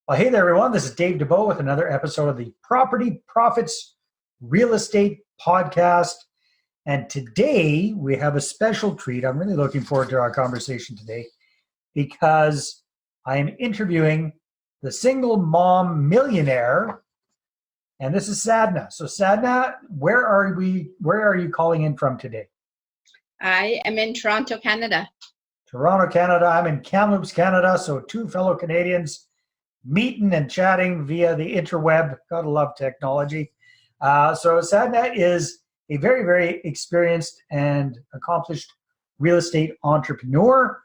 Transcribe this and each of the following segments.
Well, hey there, everyone. This is Dave Dubeau with another episode of the Property Profits Real Estate Podcast. And today we have a special treat. I'm really looking forward to our conversation today because I am interviewing the single mom millionaire, and this is Sadhana. So Sadhana, where are you calling in from today? I am in Toronto, Canada. Toronto, Canada. I'm in Kamloops, Canada. So two fellow Canadians meeting and chatting via the interweb. Gotta love technology. So Sadhana is a very, very experienced and accomplished real estate entrepreneur.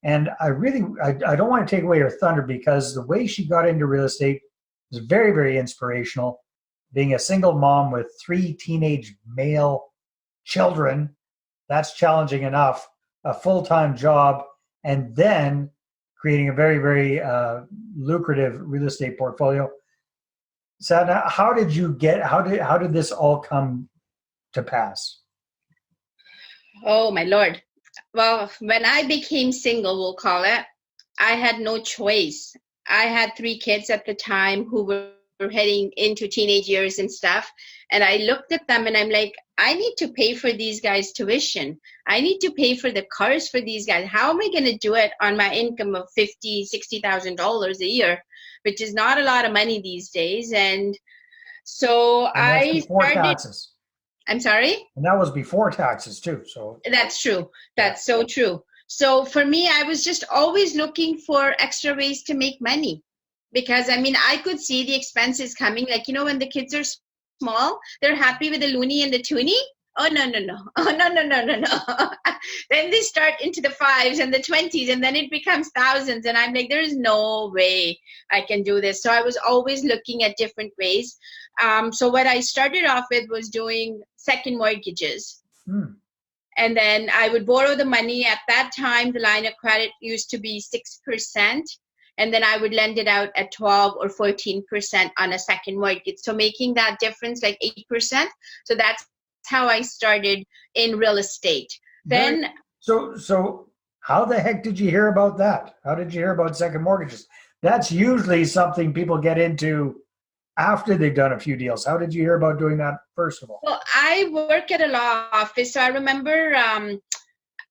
And I don't want to take away her thunder because the way she got into real estate is very, very inspirational. Being a single mom with 3 teenage male children, that's challenging enough. A full-time job, and then creating a very, very lucrative real estate portfolio. Sadhana, how did this all come to pass? Oh, my Lord. Well, when I became single, we'll call it, I had no choice. I had 3 kids at the time who were heading into teenage years and stuff. And I looked at them and I'm like, I need to pay for these guys' tuition. I need to pay for the cars for these guys. How am I going to do it on my income of $50,000, $60,000 a year, which is not a lot of money these days. And so I started. Taxes. I'm sorry? And that was before taxes too. So that's true. That's so true. So for me, I was just always looking for extra ways to make money. Because, I mean, I could see the expenses coming. Like, when the kids are small, they're happy with the loony and the toonie. Oh, no. Oh, no. Then they start into the 5s and the 20s, and then it becomes thousands. And I'm like, there's no way I can do this. So I was always looking at different ways. So what I started off with was doing second mortgages. And then I would borrow the money. At that time, the line of credit used to be 6%. And then I would lend it out at 12 or 14% on a second mortgage. So making that difference like 8%. So that's how I started in real estate. Then So how the heck did you hear about that? How did you hear about second mortgages? That's usually something people get into after they've done a few deals. How did you hear about doing that first of all? Well, I work at a law office. So I remember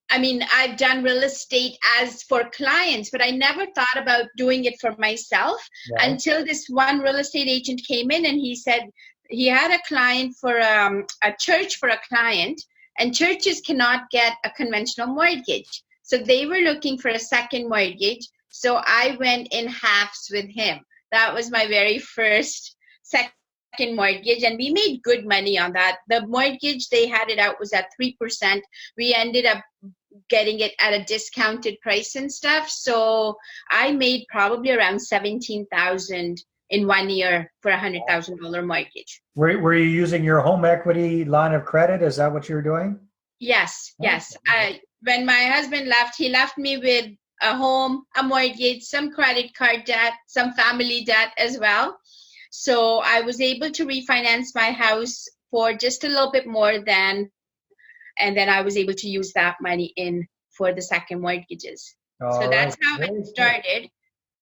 I've done real estate as for clients, but I never thought about doing it for myself until this one real estate agent came in and he said he had a client for a church for a client, and churches cannot get a conventional mortgage. So they were looking for a second mortgage. So I went in halves with him. That was my very first second mortgage, and we made good money on that. The mortgage they had it out was at 3%. We ended up getting it at a discounted price and stuff. So I made probably around $17,000 in 1 year for a $100,000 mortgage. Were you using your home equity line of credit? Is that what you were doing? Yes. When my husband left, he left me with a home, a mortgage, some credit card debt, some family debt as well. So I was able to refinance my house for just a little bit more than, and then I was able to use that money in for the second mortgages. So that's how it started.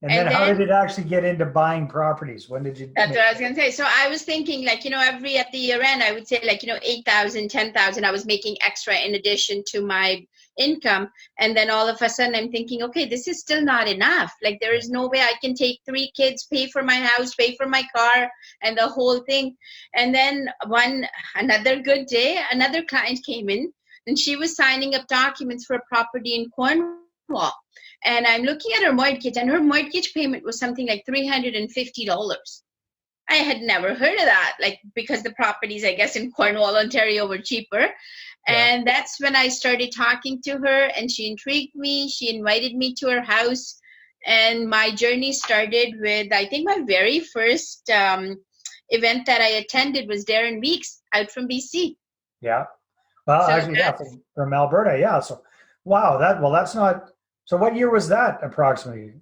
And then how did it actually get into buying properties? When did you? That's what I was going to say. So I was thinking at the year end, I would say 8,000, 10,000 I was making extra in addition to my income. And then all of a sudden I'm thinking, okay, this is still not enough. Like there is no way I can take 3 kids, pay for my house, pay for my car and the whole thing. And then another good day, another client came in and she was signing up documents for a property in Cornwall. And I'm looking at her mortgage, and her mortgage payment was something like $350. I had never heard of that, because the properties, I guess, in Cornwall, Ontario were cheaper. Yeah. And that's when I started talking to her, and she intrigued me. She invited me to her house, and my journey started with, I think my very first event that I attended was Darren Weeks out from BC. Yeah. Well, from Alberta, yeah. So, wow, that's not... So what year was that approximately?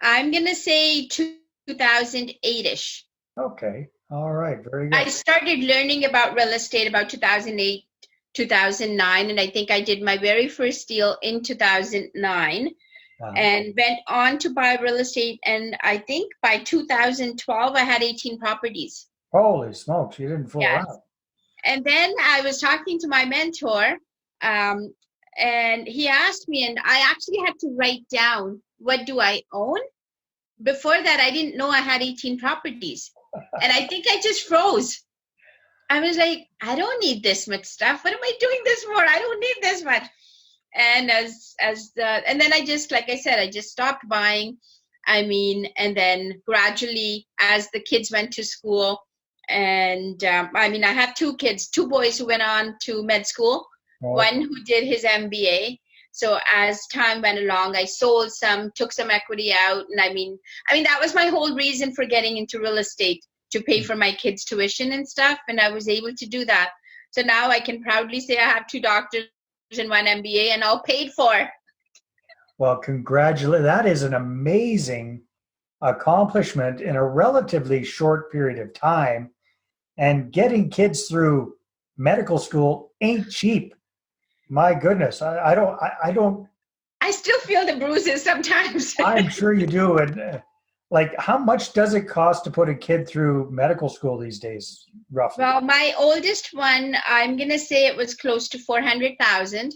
I'm going to say 2008-ish. Okay. All right. Very good. I started learning about real estate about 2008, 2009, and I think I did my very first deal in 2009. Uh-huh. and went on to buy real estate. And I think by 2012, I had 18 properties. Holy smokes, you didn't fool Yes. around. And then I was talking to my mentor, um, and he asked me, and I actually had to write down, what do I own? Before that, I didn't know I had 18 properties. And I think I just froze. I was like, I don't need this much stuff. What am I doing this for? I don't need this much. And and then I just, like I said, I just stopped buying. I mean, and then gradually, as the kids went to school, and I mean, I have two kids, two boys who went on to med school, one who did his MBA. So as time went along, I sold some, took some equity out, and I mean, that was my whole reason for getting into real estate, to pay for my kids' tuition and stuff, and I was able to do that. So now I can proudly say I have 2 doctors and 1 MBA, and all paid for. Well, congratulations. That is an amazing accomplishment in a relatively short period of time. And getting kids through medical school ain't cheap. My goodness. I don't. I still feel the bruises sometimes. I'm sure you do. And like, how much does it cost to put a kid through medical school these days, roughly? Well, my oldest one, I'm going to say it was close to 400,000.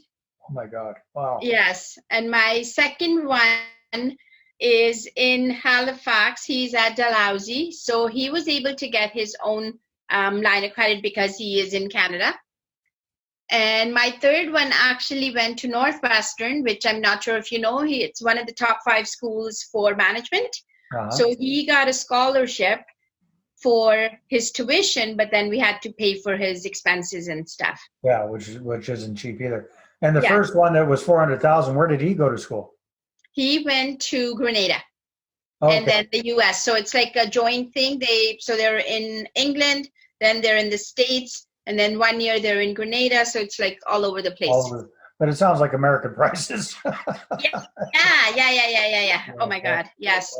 Oh my God. Wow. Yes. And my second one is in Halifax. He's at Dalhousie. So he was able to get his own line of credit because he is in Canada. And my third one actually went to Northwestern, which I'm not sure if you know. It's one of the top 5 schools for management. Uh-huh. So he got a scholarship for his tuition, but then we had to pay for his expenses and stuff. Yeah, which isn't cheap either. And the first one that was 400,000, where did he go to school? He went to Grenada. Okay. And then the US. So it's like a joint thing. They're in England, then they're in the States, and then 1 year they're in Grenada. So it's like all over the place. But it sounds like American prices. Yeah. Oh my God. Yes.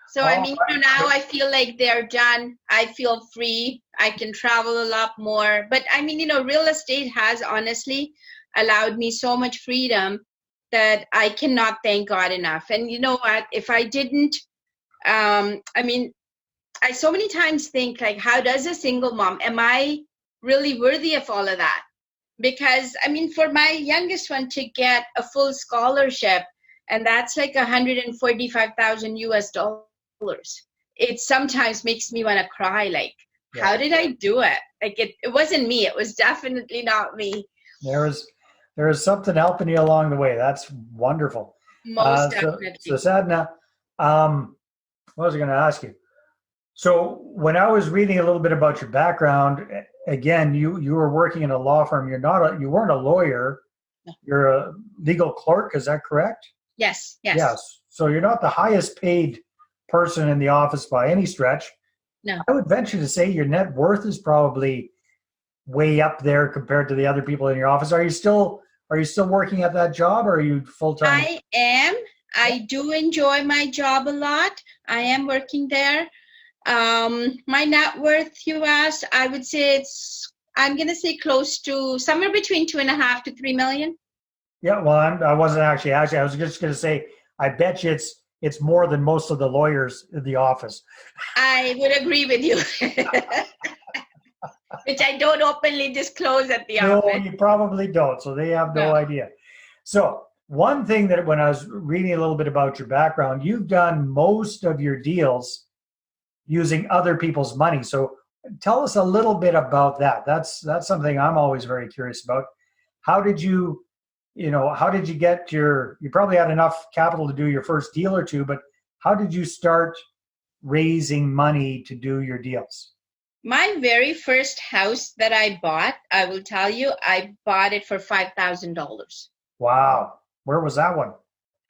So I mean, now I feel like they're done. I feel free. I can travel a lot more. But I mean, real estate has honestly allowed me so much freedom that I cannot thank God enough. And you know what? If I didn't, I mean, I so many times think, like, how does a single mom, am I really worthy of all of that? Because I mean, for my youngest one to get a full scholarship, and that's like 145,000 US dollars. It sometimes makes me want to cry. Like, how did I do it? Like, it wasn't me. It was definitely not me. There is something helping you along the way. That's wonderful. Most definitely. So Sadhana, what was I going to ask you? So when I was reading a little bit about your background, again, you were working in a law firm. You weren't a lawyer. No. You're a legal clerk. Is that correct? Yes. So you're not the highest paid person in the office by any stretch. No. I would venture to say your net worth is probably way up there compared to the other people in your office. Are you still working at that job, or are you full-time? I am. I do enjoy my job a lot. I am working there. My net worth, you asked, I would say I'm going to say close to somewhere between 2.5 to 3 million. Yeah, well, I wasn't actually. I was just going to say, I bet you it's more than most of the lawyers in the office. I would agree with you, which I don't openly disclose at the office. No, you probably don't. So they have no idea. So one thing that when I was reading a little bit about your background, you've done most of your deals using other people's money. So tell us a little bit about that. That's something I'm always very curious about. How did you get you probably had enough capital to do your first deal or two, but how did you start raising money to do your deals? My very first house that I bought, I will tell you, I bought it for $5,000. Wow. Where was that one?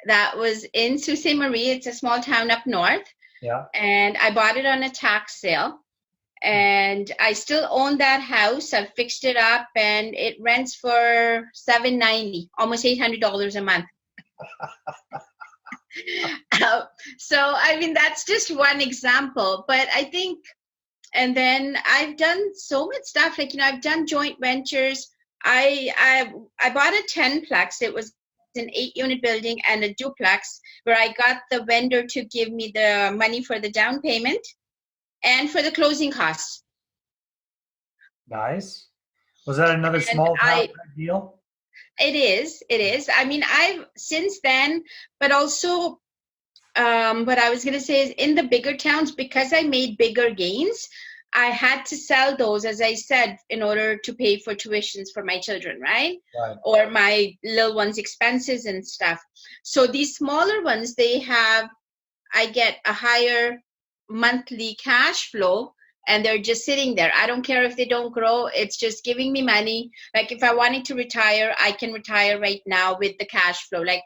That was in Sault Ste. Marie. It's a small town up north. Yeah. And I bought it on a tax sale. And I still own that house. I've fixed it up, and it rents for $790, almost $800 a month. So, I mean, that's just one example. But I think, and then I've done so much stuff. Like, I've done joint ventures. I bought a 10-plex. It was an 8-unit building and a duplex where I got the vendor to give me the money for the down payment and for the closing costs. Nice. Was that another And small town deal? It is. I mean, I've since then, but also what I was going to say is in the bigger towns, because I made bigger gains, I had to sell those, as I said, in order to pay for tuitions for my children, right? Or my little ones' expenses and stuff. So these smaller ones, I get a higher monthly cash flow, and they're just sitting there. I don't care if they don't grow. It's just giving me money. Like if I wanted to retire, I can retire right now with the cash flow. Like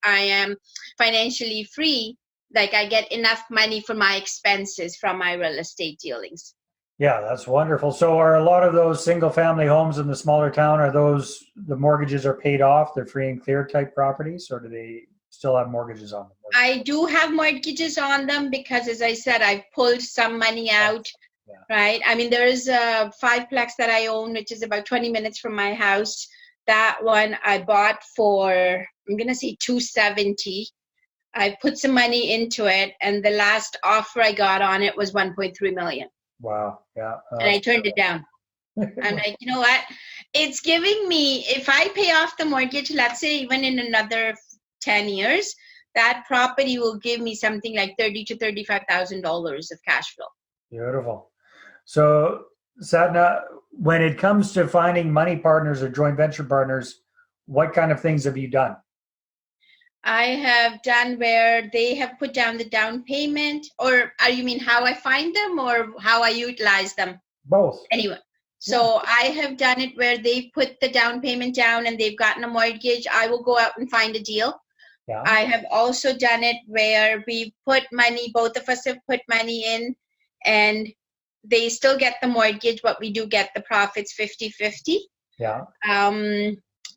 I am financially free. Like I get enough money for my expenses from my real estate dealings. Yeah, that's wonderful. So are a lot of those single family homes in the smaller town, are those, the mortgages are paid off, they're free and clear type properties, or do they still have mortgages on them? I do have mortgages on them because, as I said, I pulled some money out, right? I mean, there is a 5-plex that I own, which is about 20 minutes from my house. That one I bought for, I'm going to say $270. I put some money into it, and the last offer I got on it was $1.3 million. Wow. Yeah. And I turned it down. I'm like, you know what? It's giving me, if I pay off the mortgage, let's say even in another 10 years, that property will give me something like $30,000 to $35,000 of cash flow. Beautiful. So, Sadhana, when it comes to finding money partners or joint venture partners, what kind of things have you done? I have done where they have put down the down payment, or you mean how I find them or how I utilize them? Both. Anyway, so I have done it where they put the down payment down and they've gotten a mortgage. I will go out and find a deal. Yeah. I have also done it where we put money, both of us have put money in, and they still get the mortgage, but we do get the profits 50-50. Yeah.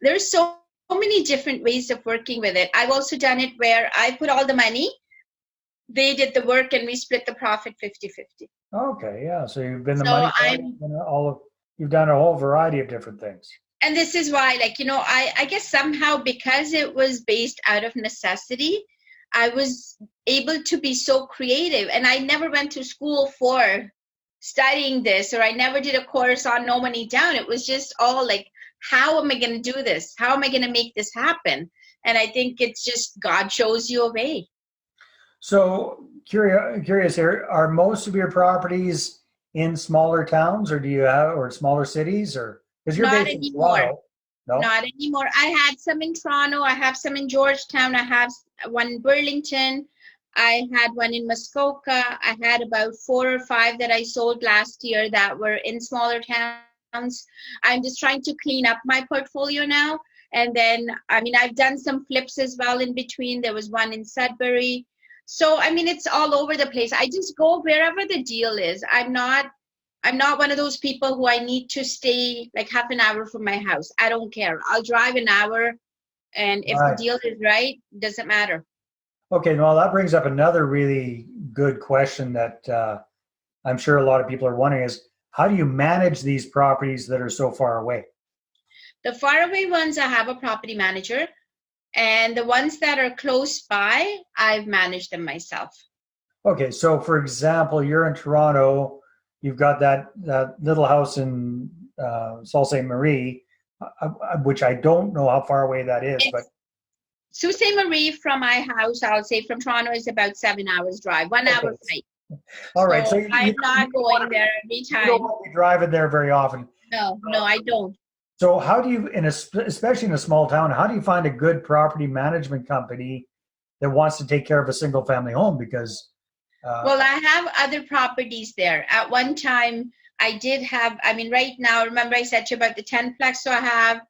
There's so many different ways of working with it. I've also done it where I put all the money, they did the work, and we split the profit 50-50. Okay, yeah. So you've been the money. You've done a whole variety of different things. And this is why, like, you know, I guess somehow because it was based out of necessity, I was able to be so creative. And I never went to school for studying this, or I never did a course on No Money Down. It was just all like, how am I going to do this? How am I going to make this happen? And I think it's just God shows you a way. So curious here, are most of your properties in smaller towns, or do you have, or smaller cities, or because you're not based anymore. In Toronto? No? Not anymore. I had some in Toronto. I have some in Georgetown. I have one in Burlington. I had one in Muskoka. I had about 4 or 5 that I sold last year that were in smaller towns. I'm just trying to clean up my portfolio now. And then, I mean, I've done some flips as well in between. There was one in Sudbury. So, I mean, it's all over the place. I just go wherever the deal is. I'm not one of those people who I need to stay like half an hour from my house. I don't care. I'll drive an hour, and if the deal is right, it doesn't matter. Okay, well, that brings up another really good question that I'm sure a lot of people are wondering is, how do you manage these properties that are so far away? The faraway ones, I have a property manager. And the ones that are close by, I've managed them myself. Okay, so for example, you're in Toronto. You've got that little house in Sault Ste. Marie, which I don't know how far away that is. But Sault Ste. Marie from my house, I'll say from Toronto, is about 7 hours drive, 1 hour flight. All right, so I'm not going there every time. You don't want to be driving there very often. No, I don't. So how do you, especially in a small town, how do you find a good property management company that wants to take care of a single family home? Because well, I have other properties there. At one time, I did have, I mean, right now, remember I said to you about the 10-plex, so I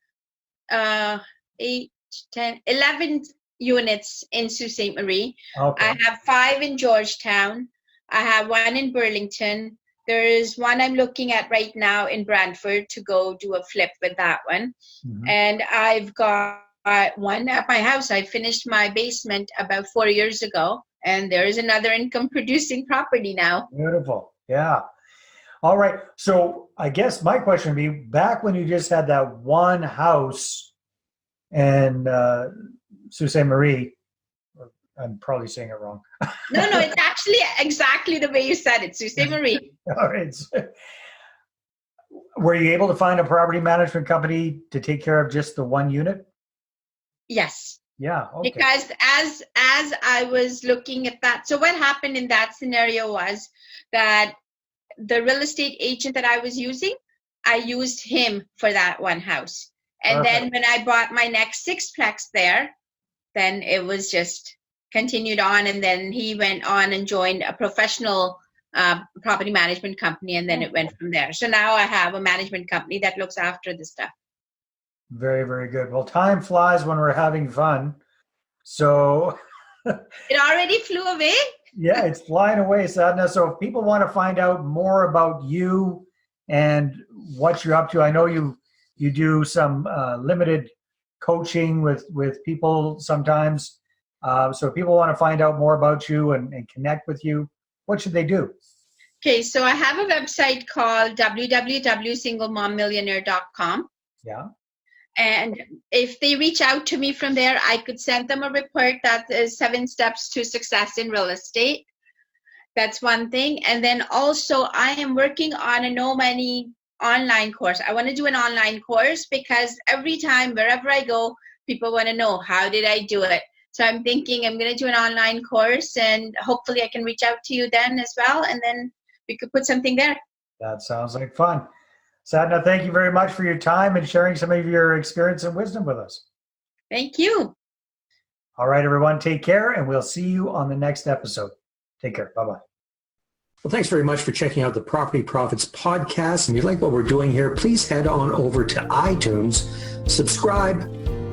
have 8, 10, 11 units in Sault Ste. Marie. Okay. I have 5 in Georgetown. I have 1 in Burlington. There is one I'm looking at right now in Brantford to go do a flip with that one. Mm-hmm. And I've got one at my house. I finished my basement about 4 years ago, and there is another income producing property now. Beautiful. Yeah. All right. So I guess my question would be, back when you just had that one house and Sault Ste. Marie. I'm probably saying it wrong. No, it's actually exactly the way you said it, Sault Ste. Marie. All right. Were you able to find a property management company to take care of just the one unit? Yes. Yeah. Okay. Because as I was looking at that, so what happened in that scenario was that the real estate agent that I was using, I used him for that one house. And then when I bought my next sixplex there, then it was just continued on. And then he went on and joined a professional property management company. And then it went from there. So now I have a management company that looks after the stuff. Very, very good. Well, time flies when we're having fun. So it already flew away. Yeah, it's flying away, Sadhana. So if people want to find out more about you and what you're up to, I know you do some limited coaching with people sometimes. So if people want to find out more about you and connect with you, what should they do? Okay, so I have a website called www.singlemommillionaire.com. Yeah. And if they reach out to me from there, I could send them a report that is 7 steps to success in real estate. That's one thing. And then also I am working on a no money online course. I want to do an online course because every time, wherever I go, people want to know, how did I do it? So I'm thinking I'm going to do an online course and hopefully I can reach out to you then as well. And then we could put something there. That sounds like fun. Sadhana, thank you very much for your time and sharing some of your experience and wisdom with us. Thank you. All right, everyone, take care, and we'll see you on the next episode. Take care. Bye-bye. Well, thanks very much for checking out the Property Profits podcast. And if you like what we're doing here, please head on over to iTunes, subscribe,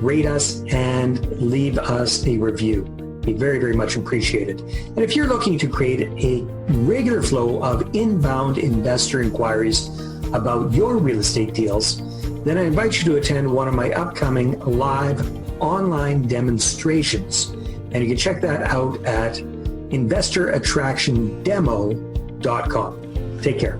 rate us, and leave us a review. Be very, very much appreciated. And if you're looking to create a regular flow of inbound investor inquiries about your real estate deals, then I invite you to attend one of my upcoming live online demonstrations. And you can check that out at investorattractiondemo.com. Take care.